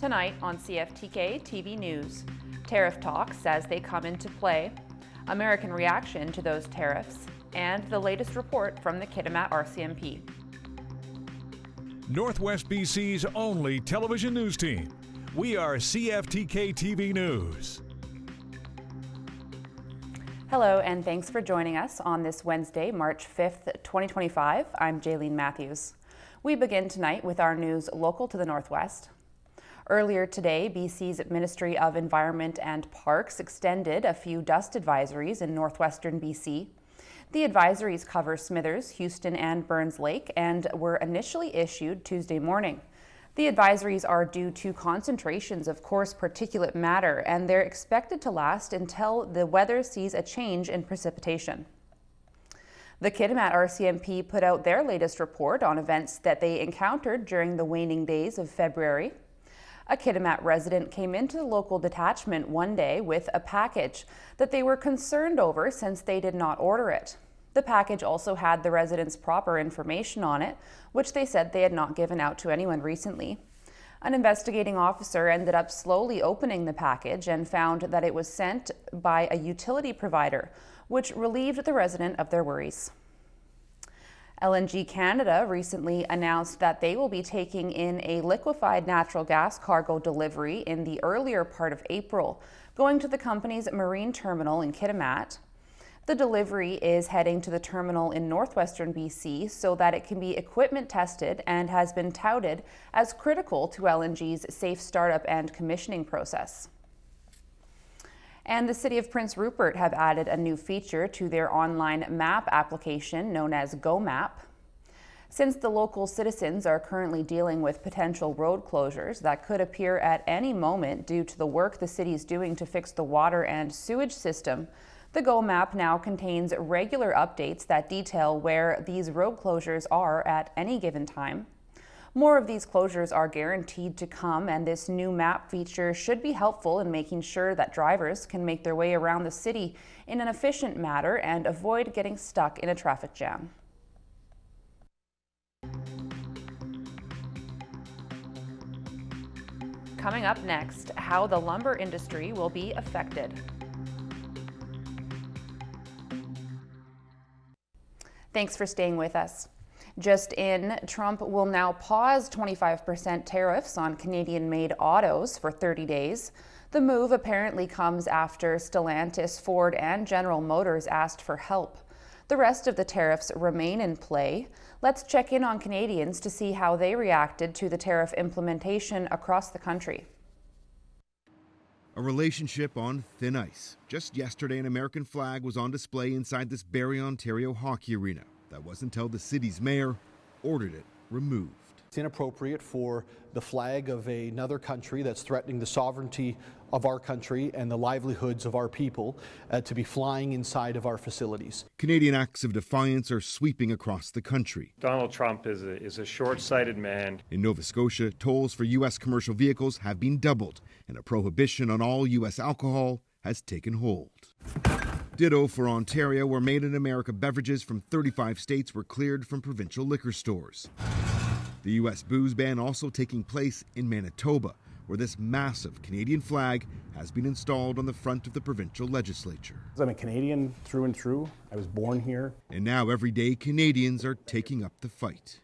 Tonight on CFTK-TV News, tariff talks as they come into play, American reaction to those tariffs, and the latest report from the Kitimat RCMP. Northwest BC's only television news team. We are CFTK-TV News. Hello, and thanks for joining us on this Wednesday, March 5th, 2025. I'm Jaylene Matthews. We begin tonight with our news local to the Northwest. Earlier today, BC's Ministry of Environment and Parks extended a few dust advisories in northwestern BC. The advisories cover Smithers, Houston, and Burns Lake and were initially issued Tuesday morning. The advisories are due to concentrations of coarse particulate matter, and they're expected to last until the weather sees a change in precipitation. The Kitimat RCMP put out their latest report on events that they encountered during the waning days of February. A Kitimat resident came into the local detachment one day with a package that they were concerned over since they did not order it. The package also had the resident's proper information on it, which they said they had not given out to anyone recently. An investigating officer ended up slowly opening the package and found that it was sent by a utility provider, which relieved the resident of their worries. LNG Canada recently announced that they will be taking in a liquefied natural gas cargo delivery in the earlier part of April, going to the company's marine terminal in Kitimat. The delivery is heading to the terminal in northwestern BC so that it can be equipment tested and has been touted as critical to LNG's safe startup and commissioning process. And the City of Prince Rupert have added a new feature to their online map application known as GoMap. Since the local citizens are currently dealing with potential road closures that could appear at any moment due to the work the city is doing to fix the water and sewage system, the GoMap now contains regular updates that detail where these road closures are at any given time. More of these closures are guaranteed to come, and this new map feature should be helpful in making sure that drivers can make their way around the city in an efficient manner and avoid getting stuck in a traffic jam. Coming up next, how the lumber industry will be affected. Thanks for staying with us. Just in, Trump will now pause 25% tariffs on Canadian-made autos for 30 days. The move apparently comes after Stellantis, Ford, and General Motors asked for help. The rest of the tariffs remain in play. Let's check in on Canadians to see how they reacted to the tariff implementation across the country. A relationship on thin ice. Just yesterday, an American flag was on display inside this Barrie, Ontario hockey arena. That was until the city's mayor ordered it removed. It's inappropriate for the flag of another country that's threatening the sovereignty of our country and the livelihoods of our people to be flying inside of our facilities. Canadian acts of defiance are sweeping across the country. Donald Trump is a short-sighted man. In Nova Scotia, tolls for U.S. commercial vehicles have been doubled, and a prohibition on all U.S. alcohol has taken hold. Ditto for Ontario, where Made in America beverages from 35 states were cleared from provincial liquor stores. The U.S. booze ban also taking place in Manitoba, where this massive Canadian flag has been installed on the front of the provincial legislature. I'm a Canadian through and through. I was born here. And now everyday Canadians are taking up the fight.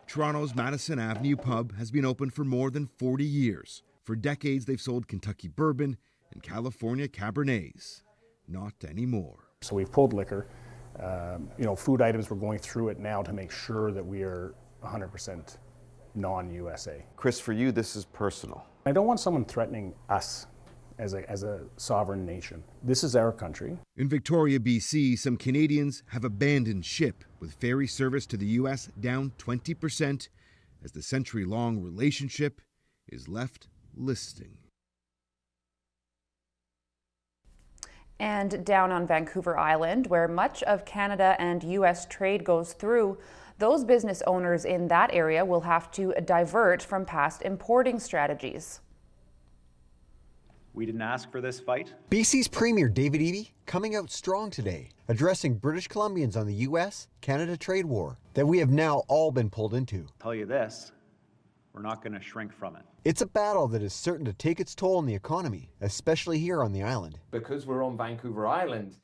Toronto's Madison Avenue pub has been open for more than 40 years. For decades, they've sold Kentucky bourbon and California Cabernets. Not anymore. So we've pulled liquor. Food items, we're going through it now to make sure that we are 100% non-USA. Chris, for you, this is personal. I don't want someone threatening us as a sovereign nation. This is our country. In Victoria, BC, some Canadians have abandoned ship, with ferry service to the U.S. down 20% as the century-long relationship is left listing. And down on Vancouver Island, where much of Canada and U.S. trade goes through, those business owners in that area will have to divert from past importing strategies. We didn't ask for this fight. BC's Premier David Eby coming out strong today, addressing British Columbians on the U.S.-Canada trade war that we have now all been pulled into. I'll tell you this, We're not going to shrink from it. It's a battle that is certain to take its toll on the economy, especially here on the island. Because we're on Vancouver Island,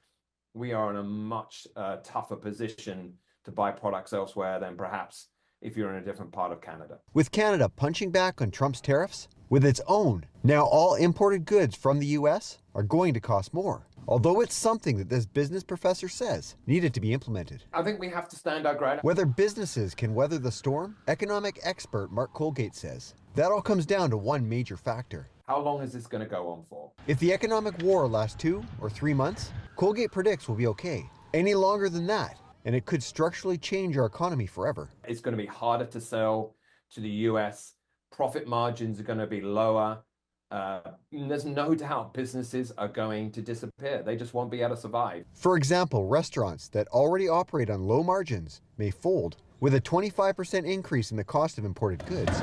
we are in a much tougher position to buy products elsewhere than perhaps if you're in a different part of Canada. With Canada punching back on Trump's tariffs, with its own, now all imported goods from the U.S. are going to cost more. Although it's something that this business professor says needed to be implemented. I think we have to stand our ground. Whether businesses can weather the storm, economic expert Mark Colgate says that all comes down to one major factor. How long is this going to go on for? If the economic war lasts 2 or 3 months, Colgate predicts we'll be okay. Any longer than that, and it could structurally change our economy forever. It's going to be harder to sell to the U.S. Profit margins are going to be lower. There's no doubt businesses are going to disappear. They just won't be able to survive. For example, restaurants that already operate on low margins may fold with a 25% increase in the cost of imported goods.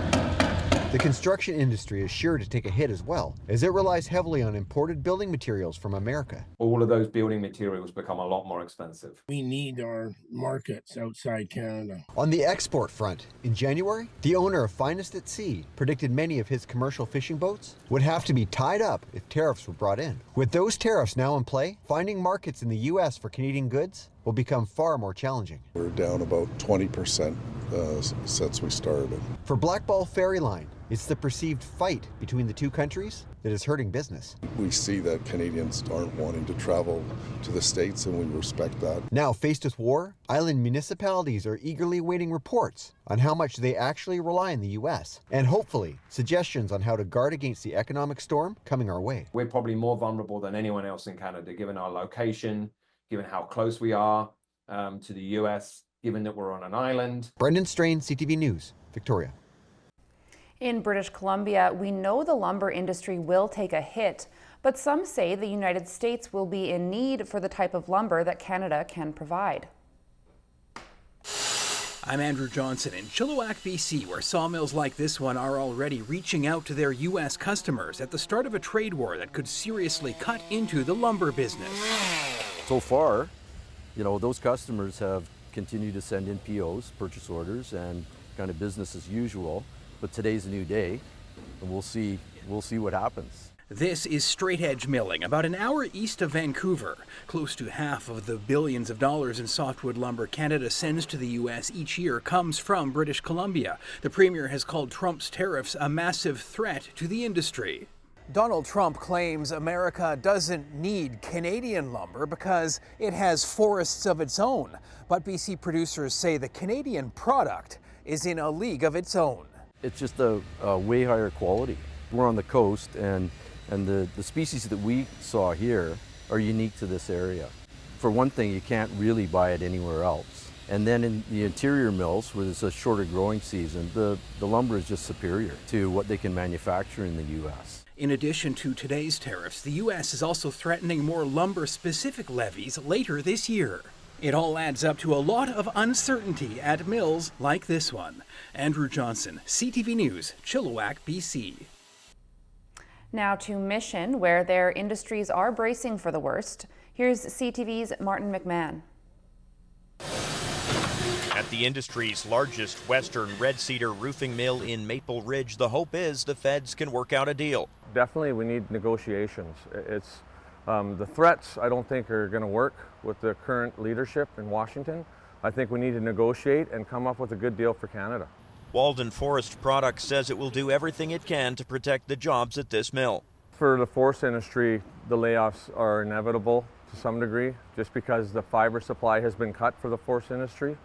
The construction industry is sure to take a hit as well, as it relies heavily on imported building materials from America. All of those building materials become a lot more expensive. We need our markets outside Canada. On the export front, in January, the owner of Finest at Sea predicted many of his commercial fishing boats would have to be tied up if tariffs were brought in. With those tariffs now in play, finding markets in the U.S. for Canadian goods will become far more challenging. We're down about 20% since we started. For Blackball Ferry Line, it's the perceived fight between the two countries that is hurting business. We see that Canadians aren't wanting to travel to the States, and we respect that. Now, faced with war, island municipalities are eagerly awaiting reports on how much they actually rely on the U.S. and hopefully suggestions on how to guard against the economic storm coming our way. We're probably more vulnerable than anyone else in Canada, given our location, given how close we are to the U.S., given that we're on an island. Brendan Strain, CTV News, Victoria. In British Columbia, we know the lumber industry will take a hit, but some say the United States will be in need for the type of lumber that Canada can provide. I'm Andrew Johnson in Chilliwack, BC, where sawmills like this one are already reaching out to their U.S. customers at the start of a trade war that could seriously cut into the lumber business. So far, those customers have continued to send in POs, purchase orders, and kind of business as usual. But today's a new day, and we'll see what happens. This is straight edge milling, about an hour east of Vancouver. Close to half of the billions of dollars in softwood lumber Canada sends to the U.S. each year comes from British Columbia. The Premier has called Trump's tariffs a massive threat to the industry. Donald Trump claims America doesn't need Canadian lumber because it has forests of its own. But BC producers say the Canadian product is in a league of its own. It's just a way higher quality. We're on the coast, and the species that we saw here are unique to this area. For one thing, you can't really buy it anywhere else. And then in the interior mills, where there's a shorter growing season, the lumber is just superior to what they can manufacture in the U.S. In addition to today's tariffs, the U.S. is also threatening more lumber-specific levies later this year. It all adds up to a lot of uncertainty at mills like this one. Andrew Johnson, CTV News, Chilliwack, BC. Now to Mission, where their industries are bracing for the worst. Here's CTV's Martin McMahon. At the industry's largest western red cedar roofing mill in Maple Ridge, the hope is the feds can work out a deal. Definitely we need negotiations. It's the threats I don't think are going to work with the current leadership in Washington. I think we need to negotiate and come up with a good deal for Canada. Walden Forest Products says it will do everything it can to protect the jobs at this mill. For the forest industry, the layoffs are inevitable to some degree, just because the fiber supply has been cut for the forest industry.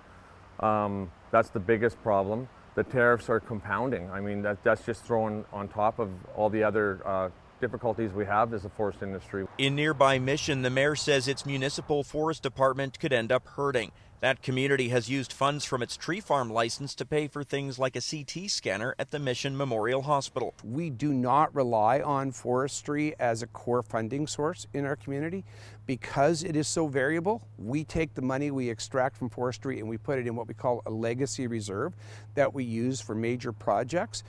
That's the biggest problem. The tariffs are compounding. I mean, that's just thrown on top of all the other difficulties we have as a forest industry. In nearby Mission, the mayor says its municipal forest department could end up hurting. That community has used funds from its tree farm license to pay for things like a CT scanner at the Mission Memorial Hospital. We do not rely on forestry as a core funding source in our community because it is so variable. We take the money we extract from forestry and we put it in what we call a legacy reserve that we use for major projects.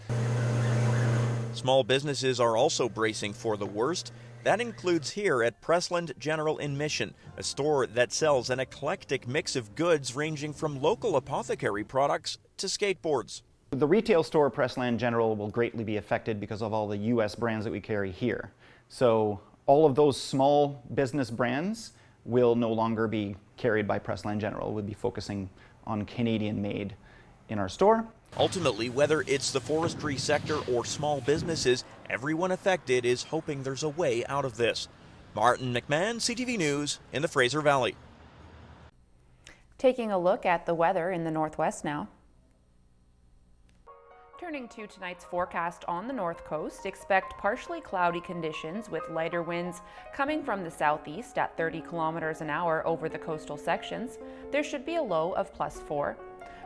Small businesses are also bracing for the worst. That includes here at Pressland General in Mission, a store that sells an eclectic mix of goods ranging from local apothecary products to skateboards. The retail store Pressland General will greatly be affected because of all the U.S. brands that we carry here. So all of those small business brands will no longer be carried by Pressland General. We'll be focusing on Canadian made in our store. Ultimately, whether it's the forestry sector or small businesses, everyone affected is hoping there's a way out of this. Martin McMahon, CTV News in the Fraser Valley. Taking a look at the weather in the Northwest now. Turning to tonight's forecast on the North Coast, expect partially cloudy conditions with lighter winds coming from the southeast at 30 kilometers an hour over the coastal sections. There should be a low of +4.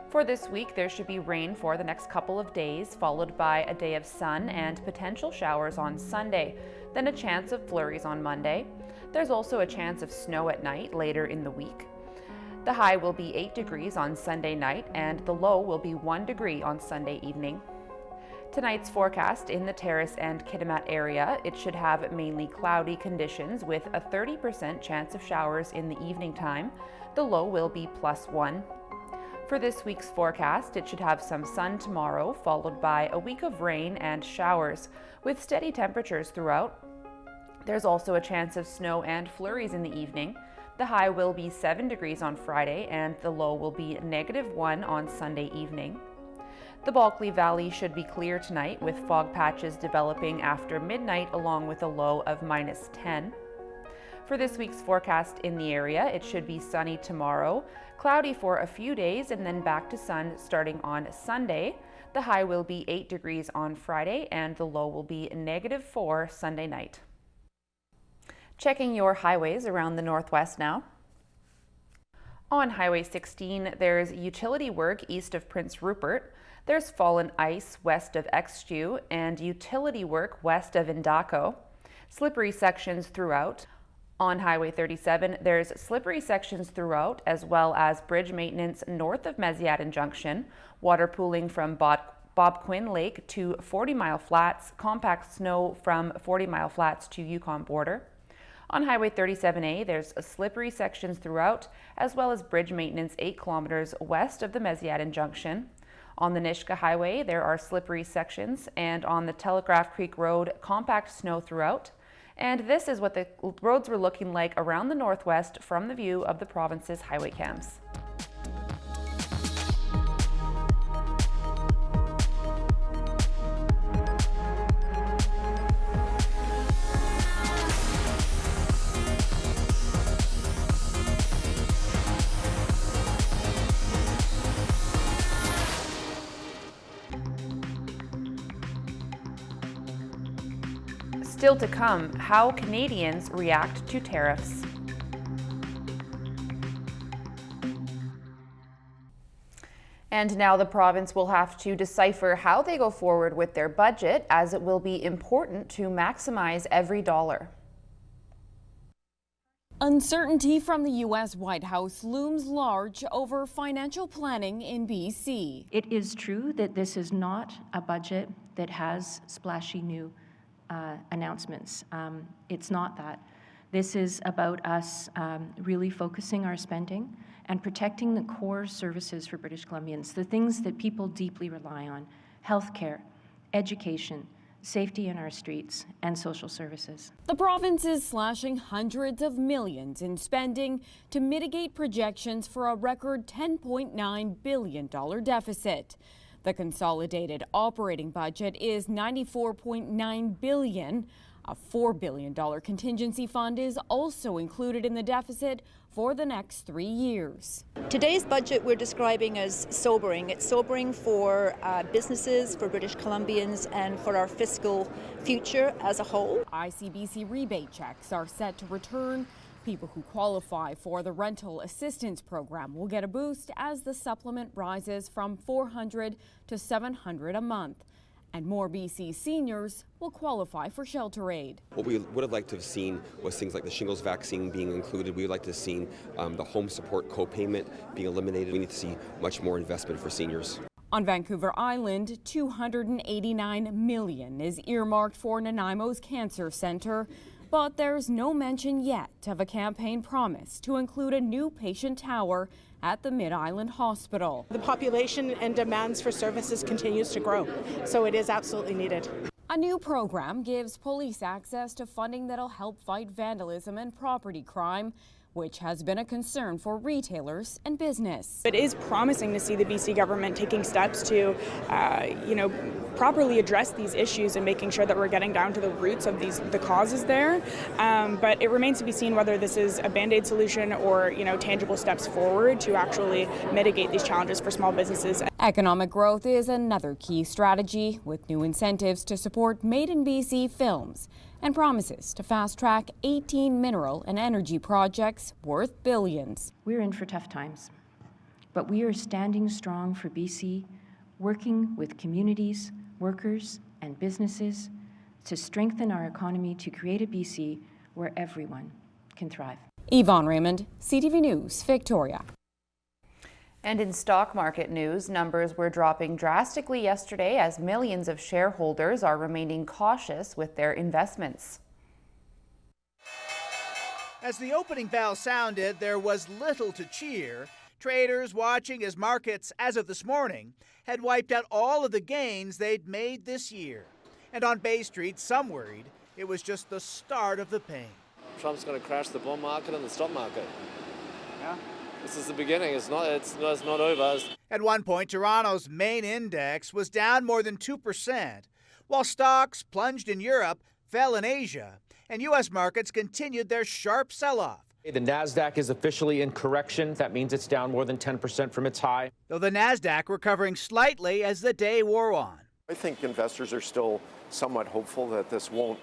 For this week, there should be rain for the next couple of days, followed by a day of sun and potential showers on Sunday, then a chance of flurries on Monday. There's also a chance of snow at night later in the week. The high will be 8 degrees on Sunday night and the low will be 1 degree on Sunday evening. Tonight's forecast in the Terrace and Kitimat area, it should have mainly cloudy conditions with a 30% chance of showers in the evening time. The low will be +1. For this week's forecast, it should have some sun tomorrow, followed by a week of rain and showers, with steady temperatures throughout. There's also a chance of snow and flurries in the evening. The high will be 7 degrees on Friday, and the low will be -1 on Sunday evening. The Bulkley Valley should be clear tonight, with fog patches developing after midnight, along with a low of -10. For this week's forecast in the area, it should be sunny tomorrow, cloudy for a few days, and then back to sun starting on Sunday. The high will be 8 degrees on Friday, and the low will be -4 Sunday night. Checking your highways around the Northwest now. On Highway 16, there's utility work east of Prince Rupert. There's fallen ice west of Exchew and utility work west of Indaco. Slippery sections throughout. On Highway 37, there's slippery sections throughout, as well as bridge maintenance north of Mesiatin Junction, water pooling from Bob Quinn Lake to 40 Mile Flats, compact snow from 40 Mile Flats to Yukon border. On Highway 37A, there's slippery sections throughout, as well as bridge maintenance 8 kilometers west of the Mesiatin Junction. On the Nishka Highway, there are slippery sections, and on the Telegraph Creek Road, compact snow throughout. And this is what the roads were looking like around the Northwest from the view of the province's highway cams. Still to come, how Canadians react to tariffs. And now the province will have to decipher how they go forward with their budget, as it will be important to maximize every dollar. Uncertainty from the U.S. White House looms large over financial planning in BC. It is true that this is not a budget that has splashy new announcements. It's not that. This is about us really focusing our spending and protecting the core services for British Columbians, the things that people deeply rely on: healthcare, education, safety in our streets, and social services. The province is slashing hundreds of millions in spending to mitigate projections for a record $10.9 billion deficit. The consolidated operating budget is $94.9 billion. A $4 billion contingency fund is also included in the deficit for the next 3 years. Today's budget we're describing as sobering. It's sobering for businesses, for British Columbians, and for our fiscal future as a whole. ICBC rebate checks are set to return. People who qualify for the rental assistance program will get a boost as the supplement rises from $400 to $700 a month. And more BC seniors will qualify for shelter aid. What we would have liked to have seen was things like the shingles vaccine being included. We would like to have seen the home support co-payment being eliminated. We need to see much more investment for seniors. On Vancouver Island, $289 million is earmarked for Nanaimo's Cancer Centre. But there's no mention yet of a campaign promise to include a new patient tower at the Mid-Island Hospital. The population and demands for services continues to grow, so it is absolutely needed. A new program gives police access to funding that'll help fight vandalism and property crime, which has been a concern for retailers and business. It is promising to see the BC government taking steps to, properly address these issues and making sure that we're getting down to the roots of the causes there. But it remains to be seen whether this is a Band-Aid solution or, tangible steps forward to actually mitigate these challenges for small businesses. Economic growth is another key strategy, with new incentives to support Made in BC films and promises to fast-track 18 mineral and energy projects worth billions. We're in for tough times, but we are standing strong for BC, working with communities, workers, and businesses to strengthen our economy to create a BC where everyone can thrive. Yvonne Raymond, CTV News, Victoria. And in stock market news, numbers were dropping drastically yesterday as millions of shareholders are remaining cautious with their investments. As the opening bell sounded, there was little to cheer. Traders watching as markets, as of this morning, had wiped out all of the gains they'd made this year. And on Bay Street, some worried it was just the start of the pain. Trump's going to crash the bond market and the stock market. Yeah. This is the beginning. It's not over. At one point, Toronto's main index was down more than 2%, while stocks plunged in Europe, fell in Asia, and U.S. markets continued their sharp sell-off. The NASDAQ is officially in correction. That means it's down more than 10% from its high. Though the NASDAQ recovering slightly as the day wore on. I think investors are still somewhat hopeful that this won't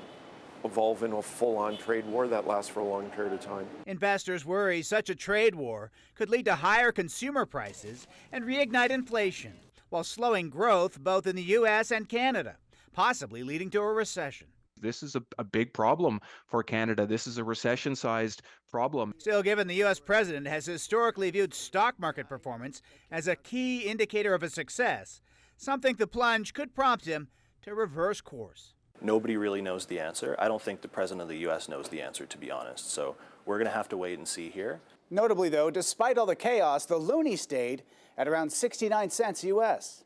evolve into a full-on trade war that lasts for a long period of time. Investors worry such a trade war could lead to higher consumer prices and reignite inflation, while slowing growth both in the U.S. and Canada, possibly leading to a recession. This is a big problem for Canada. This is a recession-sized problem. Still, given the U.S. president has historically viewed stock market performance as a key indicator of a success, some think the plunge could prompt him to reverse course. Nobody really knows the answer. I don't think the president of the U.S. knows the answer, to be honest. So we're going to have to wait and see here. Notably, though, despite all the chaos, the loonie stayed at around 69 cents U.S.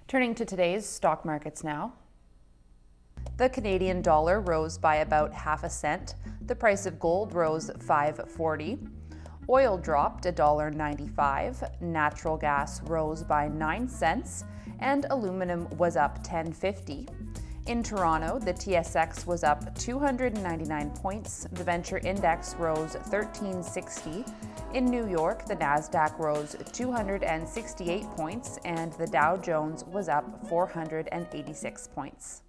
Turning to today's stock markets now. The Canadian dollar rose by about half a cent. The price of gold rose $5.40. Oil dropped $1.95. Natural gas rose by 9 cents. And aluminum was up $10.50. In Toronto, the TSX was up 299 points. The Venture Index rose 1360. In New York, the Nasdaq rose 268 points, and the Dow Jones was up 486 points.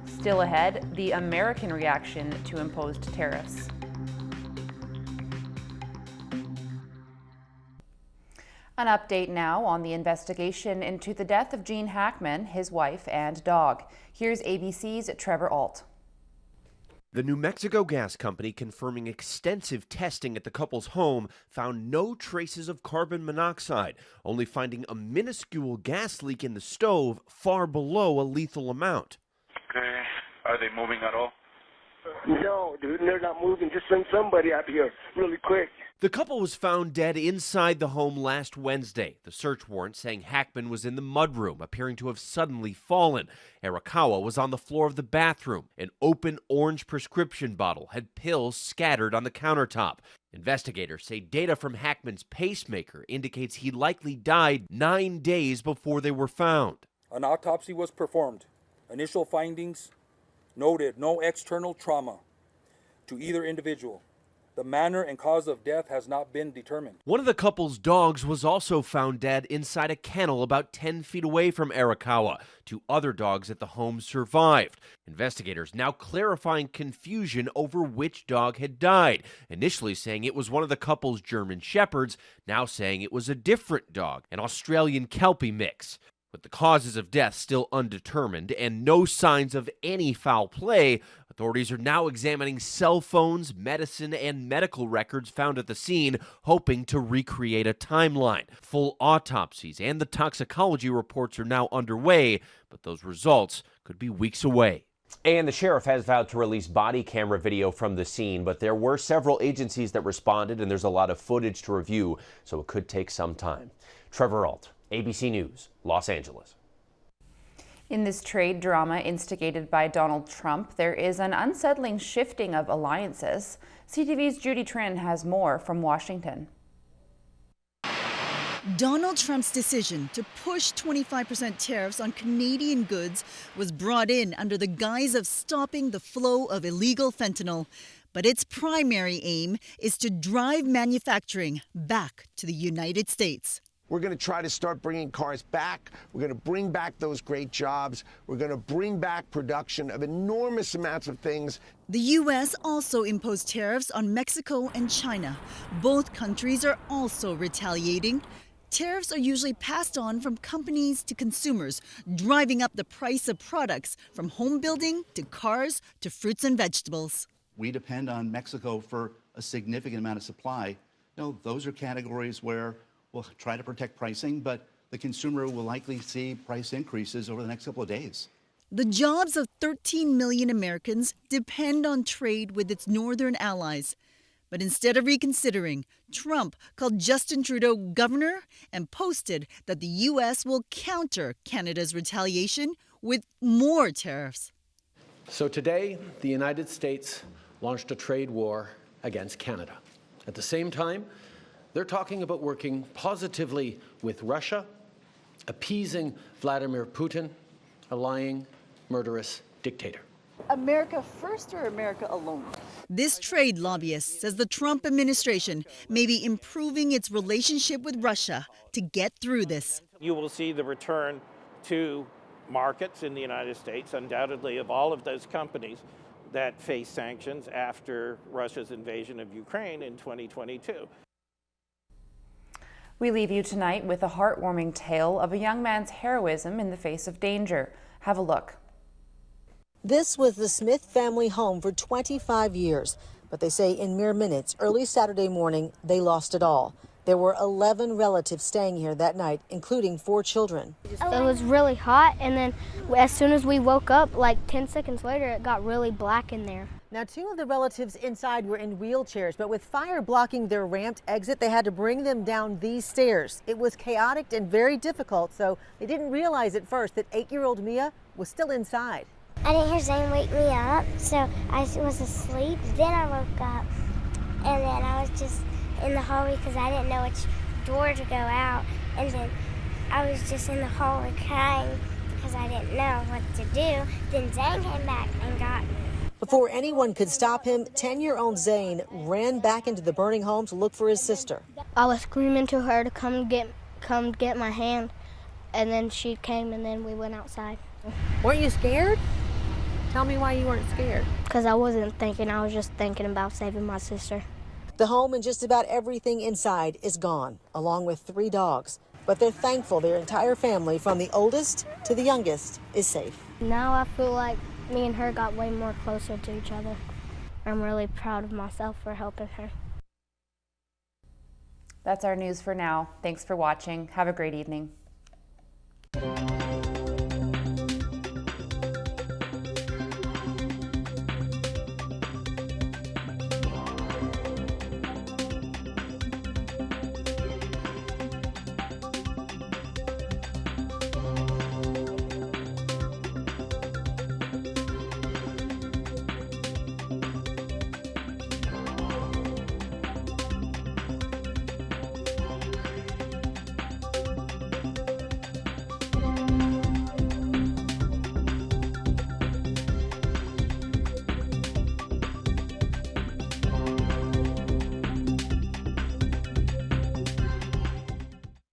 Still ahead, the American reaction to imposed tariffs. An update now on the investigation into the death of Gene Hackman, his wife, and dog. Here's ABC's Trevor Ault. The New Mexico gas company, confirming extensive testing at the couple's home, found no traces of carbon monoxide, only finding a minuscule gas leak in the stove far below a lethal amount. Okay. Are they moving at all? No, dude, they're not moving. Just send somebody out here really quick. The couple was found dead inside the home last Wednesday. The search warrant saying Hackman was in the mudroom, appearing to have suddenly fallen. Arakawa was on the floor of the bathroom. An open orange prescription bottle had pills scattered on the countertop. Investigators say data from Hackman's pacemaker indicates he likely died 9 days before they were found. An autopsy was performed. Initial findings noted no external trauma to either individual. The manner and cause of death has not been determined. One of the couple's dogs was also found dead inside a kennel about 10 feet away from Arakawa. 2 other dogs at the home survived. Investigators now clarifying confusion over which dog had died. Initially saying it was one of the couple's German Shepherds, now saying it was a different dog, an Australian Kelpie mix. With the causes of death still undetermined and no signs of any foul play, Authorities are now examining cell phones, medicine, and medical records found at the scene, hoping to recreate a timeline. Full autopsies and the toxicology reports are now underway, but those results could be weeks away. And the sheriff has vowed to release body camera video from the scene, but there were several agencies that responded, and there's a lot of footage to review, so it could take some time. Trevor Ault, ABC News, Los Angeles. In this trade drama instigated by Donald Trump, there is an unsettling shifting of alliances. CTV's Judy Trin has more from Washington. Donald Trump's decision to push 25% tariffs on Canadian goods was brought in under the guise of stopping the flow of illegal fentanyl. But its primary aim is to drive manufacturing back to the United States. We're going to try to start bringing cars back. We're going to bring back those great jobs. We're going to bring back production of enormous amounts of things. The U.S. also imposed tariffs on Mexico and China. Both countries are also retaliating. Tariffs are usually passed on from companies to consumers, driving up the price of products from home building to cars to fruits and vegetables. We depend on Mexico for a significant amount of supply. Those are categories where we'll try to protect pricing, but the consumer will likely see price increases over the next couple of days. The jobs of 13 million Americans depend on trade with its northern allies. But instead of reconsidering, Trump called Justin Trudeau governor and posted that the U.S. will counter Canada's retaliation with more tariffs. So today, the United States launched a trade war against Canada. At the same time, they're talking about working positively with Russia, appeasing Vladimir Putin, a lying, murderous dictator. America first or America alone? This trade lobbyist says the Trump administration may be improving its relationship with Russia to get through this. You will see the return to markets in the United States, undoubtedly, of all of those companies that face sanctions after Russia's invasion of Ukraine in 2022. We leave you tonight with a heartwarming tale of a young man's heroism in the face of danger. Have a look. This was the Smith family home for 25 years, but they say in mere minutes, early Saturday morning, they lost it all. There were 11 relatives staying here that night, including 4 children. It was really hot, and then as soon as we woke up, like 10 seconds later, it got really black in there. Now, 2 of the relatives inside were in wheelchairs, but with fire blocking their ramped exit, they had to bring them down these stairs. It was chaotic and very difficult, so they didn't realize at first that 8-year-old Mia was still inside. I didn't hear Zane wake me up, so I was asleep. Then I woke up, and then I was just in the hallway because I didn't know which door to go out. And then I was just in the hallway crying because I didn't know what to do. Then Zane came back and got me. Before anyone could stop him, 10-year-old Zane ran back into the burning home to look for his sister. I was screaming to her to come get my hand, and then she came, and then we went outside. Weren't you scared? Tell me why you weren't scared. Because I wasn't thinking, I was just thinking about saving my sister. The home and just about everything inside is gone, along with 3 dogs. But they're thankful their entire family, from the oldest to the youngest, is safe. Now I feel like me and her got way more closer to each other. I'm really proud of myself for helping her. That's our news for now. Thanks for watching. Have a great evening.